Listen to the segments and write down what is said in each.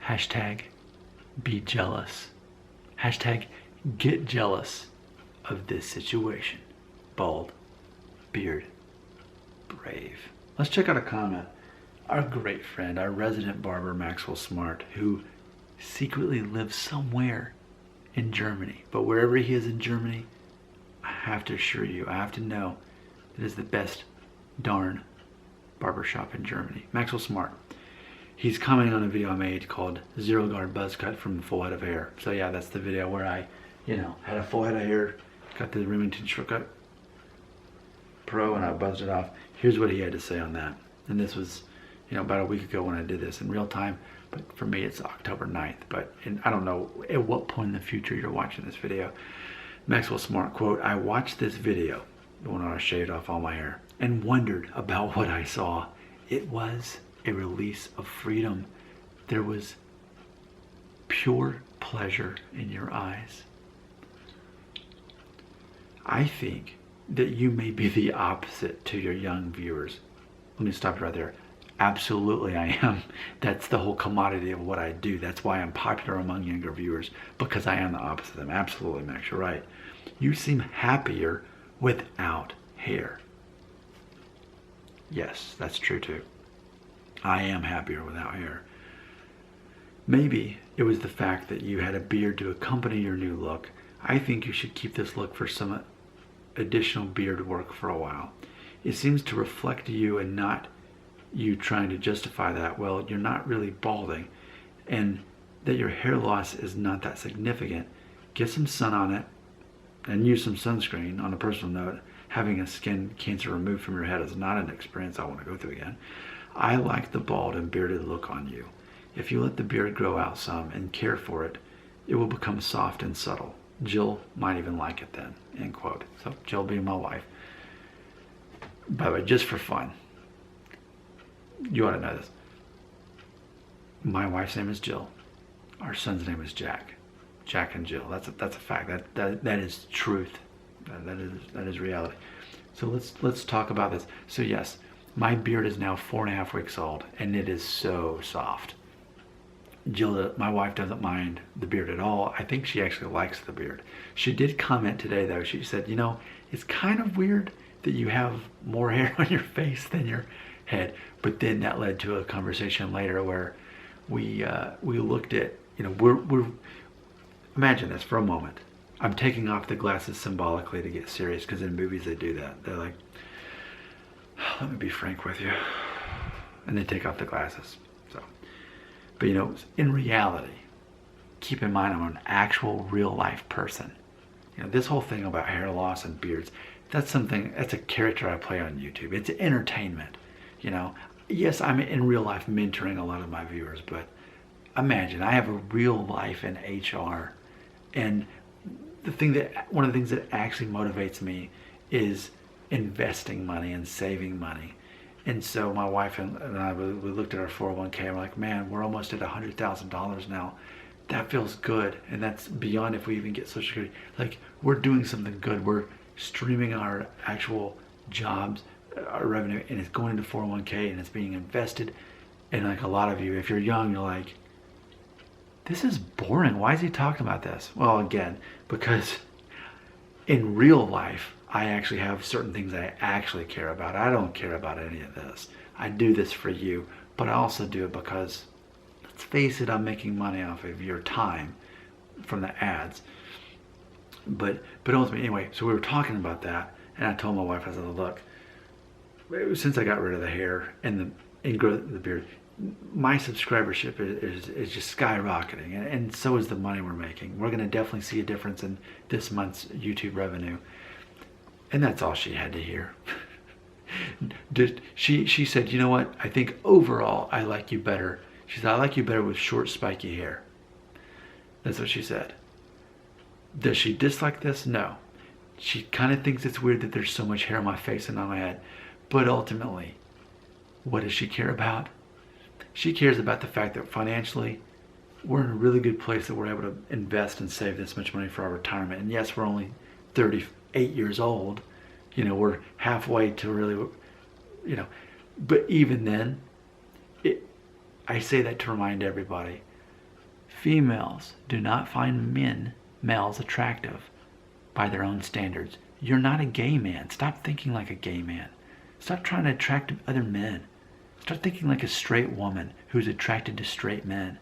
Hashtag be jealous. Hashtag get jealous of this situation. Bald, beard, brave. Let's check out a comment. Our great friend, our resident barber, Maxwell Smart, who secretly lives somewhere in Germany. But wherever he is in Germany, I have to assure you, I have to know it is the best darn barbershop in Germany. Maxwell Smart. He's commenting on a video I made called Zero Guard Buzz Cut from Full Head of Hair. So yeah, that's the video where I, had a full head of hair, got the Remington Shortcut Pro, and I buzzed it off. Here's what he had to say on that. And this was, about a week ago when I did this in real time. But for me, it's October 9th. But I don't know at what point in the future you're watching this video. Maxwell Smart, quote, "I watched this video, the one where I shaved off all my hair, and wondered about what I saw. It was a release of freedom. There was pure pleasure in your eyes." I think that you may be the opposite to your young viewers. Let me stop you right there. Absolutely I am. That's the whole commodity of what I do. That's why I'm popular among younger viewers, because I am the opposite of them. Absolutely, Max, you're right. You seem happier without hair. Yes, that's true too. I am happier without hair. Maybe it was the fact that you had a beard to accompany your new look. I think you should keep this look for some additional beard work for a while. It seems to reflect you and not you trying to justify that. Well, you're not really balding, and that your hair loss is not that significant. Get some sun on it and use some sunscreen. On a personal note, having a skin cancer removed from your head is not an experience I want to go through again. I like the bald and bearded look on you. If you let the beard grow out some and care for it, it will become soft and subtle. Jill might even like it then, end quote. So Jill being my wife. By the way, just for fun, you ought to know this. My wife's name is Jill. Our son's name is Jack. Jack and Jill. That's a fact. That is truth. That is reality. So let's talk about this. So yes, my beard is now 4.5 weeks old, and it is so soft. Jill, my wife, doesn't mind the beard at all. I think she actually likes the beard. She did comment today though. She said, it's kind of weird that you have more hair on your face than your head. But then that led to a conversation later where we looked at, we're imagine this for a moment. I'm taking off the glasses symbolically to get serious, because in movies they do that. They're like, let me be frank with you, and they take off the glasses. So, but in reality, keep in mind I'm an actual real life person. This whole thing about hair loss and beards, that's a character I play on YouTube. It's entertainment. Yes, I'm in real life mentoring a lot of my viewers, but imagine I have a real life in HR, and one of the things that actually motivates me is investing money and saving money. And so my wife and I, we looked at our 401k and we're like, man, we're almost at $100,000 now. That feels good. And that's beyond if we even get Social Security. Like, we're doing something good. We're streaming our actual jobs, our revenue, and it's going into 401k and it's being invested. And like a lot of you, if you're young, you're like, this is boring. Why is he talking about this? Well, again, because in real life, I actually have certain things I actually care about. I don't care about any of this. I do this for you, but I also do it because, let's face it, I'm making money off of your time from the ads. But ultimately, anyway, so we were talking about that, and I told my wife, I said, look, since I got rid of the hair and growth of the beard, my subscribership is just skyrocketing, and so is the money we're making. We're going to definitely see a difference in this month's YouTube revenue. And that's all she had to hear. She said, you know what? I think overall I like you better. She said, I like you better with short, spiky hair. That's what she said. Does she dislike this? No. She kind of thinks it's weird that there's so much hair on my face and on my head. But ultimately, what does she care about? She cares about the fact that financially, we're in a really good place, that we're able to invest and save this much money for our retirement. And yes, we're only 38 years old. We're halfway to really, but even then, I say that to remind everybody, Females do not find males attractive by their own standards. You're not a gay man. Stop thinking like a gay man. Stop trying to attract other men. Start thinking like a straight woman who's attracted to straight men.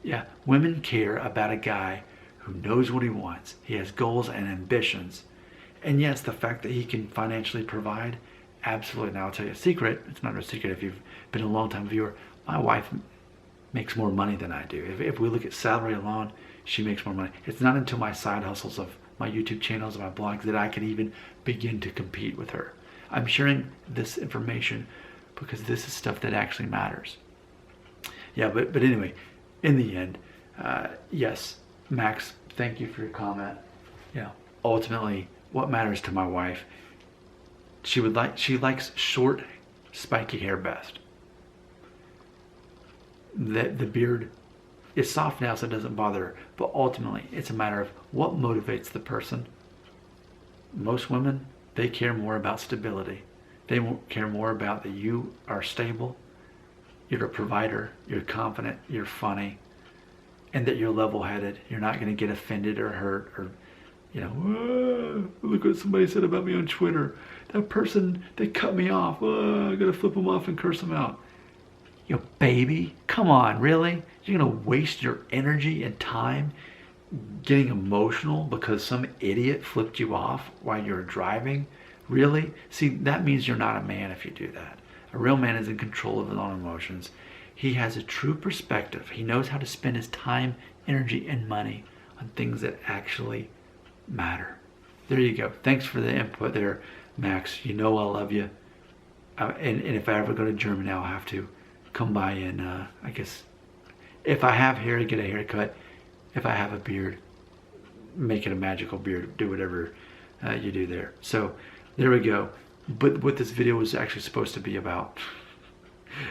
Yeah, women care about a guy who knows what he wants. He has goals and ambitions. And yes, the fact that he can financially provide, absolutely. Now I'll tell you a secret. It's not a secret if you've been a long time viewer. My wife makes more money than I do. If we look at salary alone, she makes more money. It's not until my side hustles of my YouTube channels and my blogs that I can even begin to compete with her. I'm sharing this information because this is stuff that actually matters. Yeah, but anyway, in the end, yes, Max, thank you for your comment. Yeah, ultimately, what matters to my wife, she likes short, spiky hair best. The beard is soft now, so it doesn't bother her. But ultimately, it's a matter of what motivates the person. Most women, they care more about stability. They care more about that you are stable, you're a provider, you're confident, you're funny, and that you're level-headed. You're not going to get offended or hurt or, look what somebody said about me on Twitter. That person, they cut me off. I got to flip them off and curse them out. Baby, come on, really? You're going to waste your energy and time getting emotional because some idiot flipped you off while you're driving? Really? See, that means you're not a man if you do that. A real man is in control of his own emotions. He has a true perspective. He knows how to spend his time, energy, and money on things that actually matter. There you go. Thanks for the input there, Max. You know I love you. And if I ever go to Germany, I'll have to come by and, I guess, if I have hair, get a haircut. If I have a beard, make it a magical beard. Do whatever you do there. So there we go. But what this video was actually supposed to be about,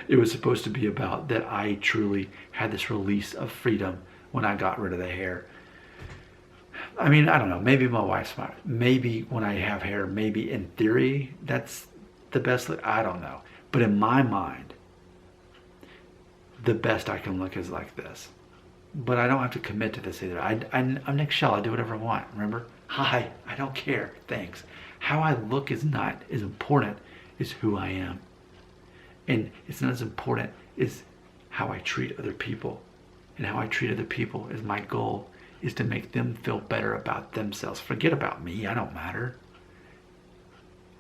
it was supposed to be about that I truly had this release of freedom when I got rid of the hair. I mean, I don't know. Maybe my wife's smart. Maybe when I have hair, maybe in theory, that's the best look. I don't know. But in my mind, the best I can look is like this. But I don't have to commit to this either. I'm Nick Shell. I do whatever I want. Remember? Hi. I don't care. Thanks. How I look is not as important as who I am. And it's not as important as how I treat other people. And how I treat other people is my goal, is to make them feel better about themselves. Forget about me. I don't matter.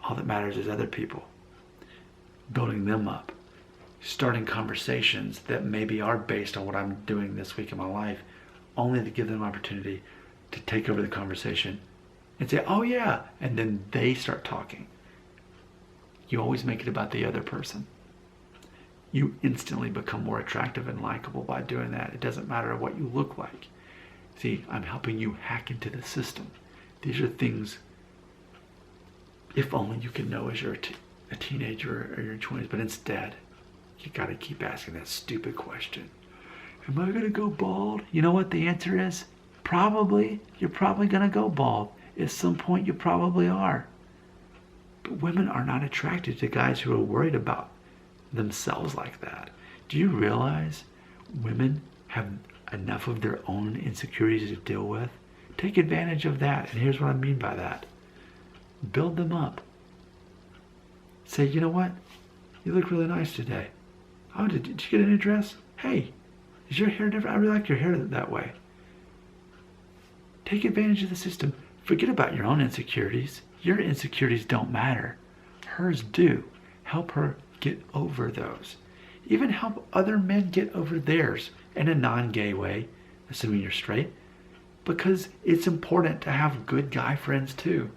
All that matters is other people. Building them up. Starting conversations that maybe are based on what I'm doing this week in my life, only to give them an opportunity to take over the conversation and say, oh yeah, and then they start talking. You always make it about the other person. You instantly become more attractive and likable by doing that. It doesn't matter what you look like. See, I'm helping you hack into the system. These are things, if only you could know as you're a teenager or your 20s, but instead, you gotta keep asking that stupid question. Am I gonna go bald? You know what the answer is? Probably. You're probably gonna go bald. At some point you probably are. But women are not attracted to guys who are worried about themselves like that. Do you realize women have enough of their own insecurities to deal with? Take advantage of that. And here's what I mean by that. Build them up. Say, you know what? You look really nice today. Oh, did you get a new dress? Hey, is your hair different? I really like your hair that way. Take advantage of the system. Forget about your own insecurities. Your insecurities don't matter. Hers do. Help her get over those. Even help other men get over theirs in a non-gay way, assuming you're straight, because it's important to have good guy friends too.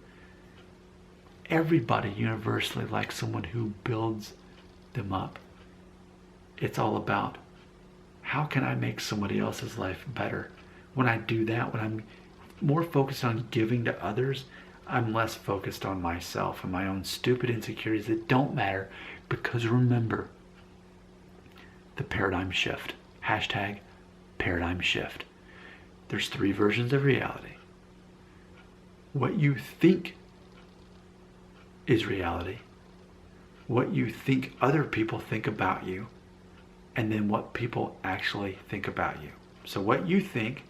Everybody universally likes someone who builds them up. It's all about, how can I make somebody else's life better? When I do that, when I'm more focused on giving to others, I'm less focused on myself and my own stupid insecurities that don't matter, because remember, the paradigm shift. Hashtag paradigm shift. There's 3 versions of reality. What you think is reality, what you think other people think about you, and then what people actually think about you. So what you think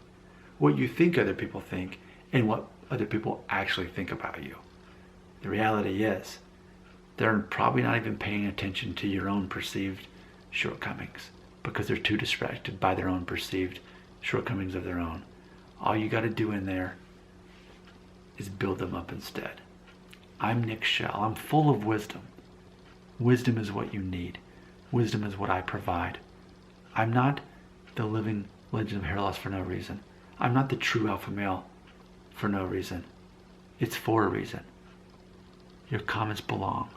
other people think, and what other people actually think about you. The reality is, they're probably not even paying attention to your own perceived shortcomings because they're too distracted by their own perceived shortcomings of their own. All you got to do in there is build them up instead. I'm Nick Shell. I'm full of wisdom. Wisdom is what you need. Wisdom is what I provide. I'm not the living legend of hair loss for no reason. I'm not the true alpha male for no reason. It's for a reason. Your comments belong.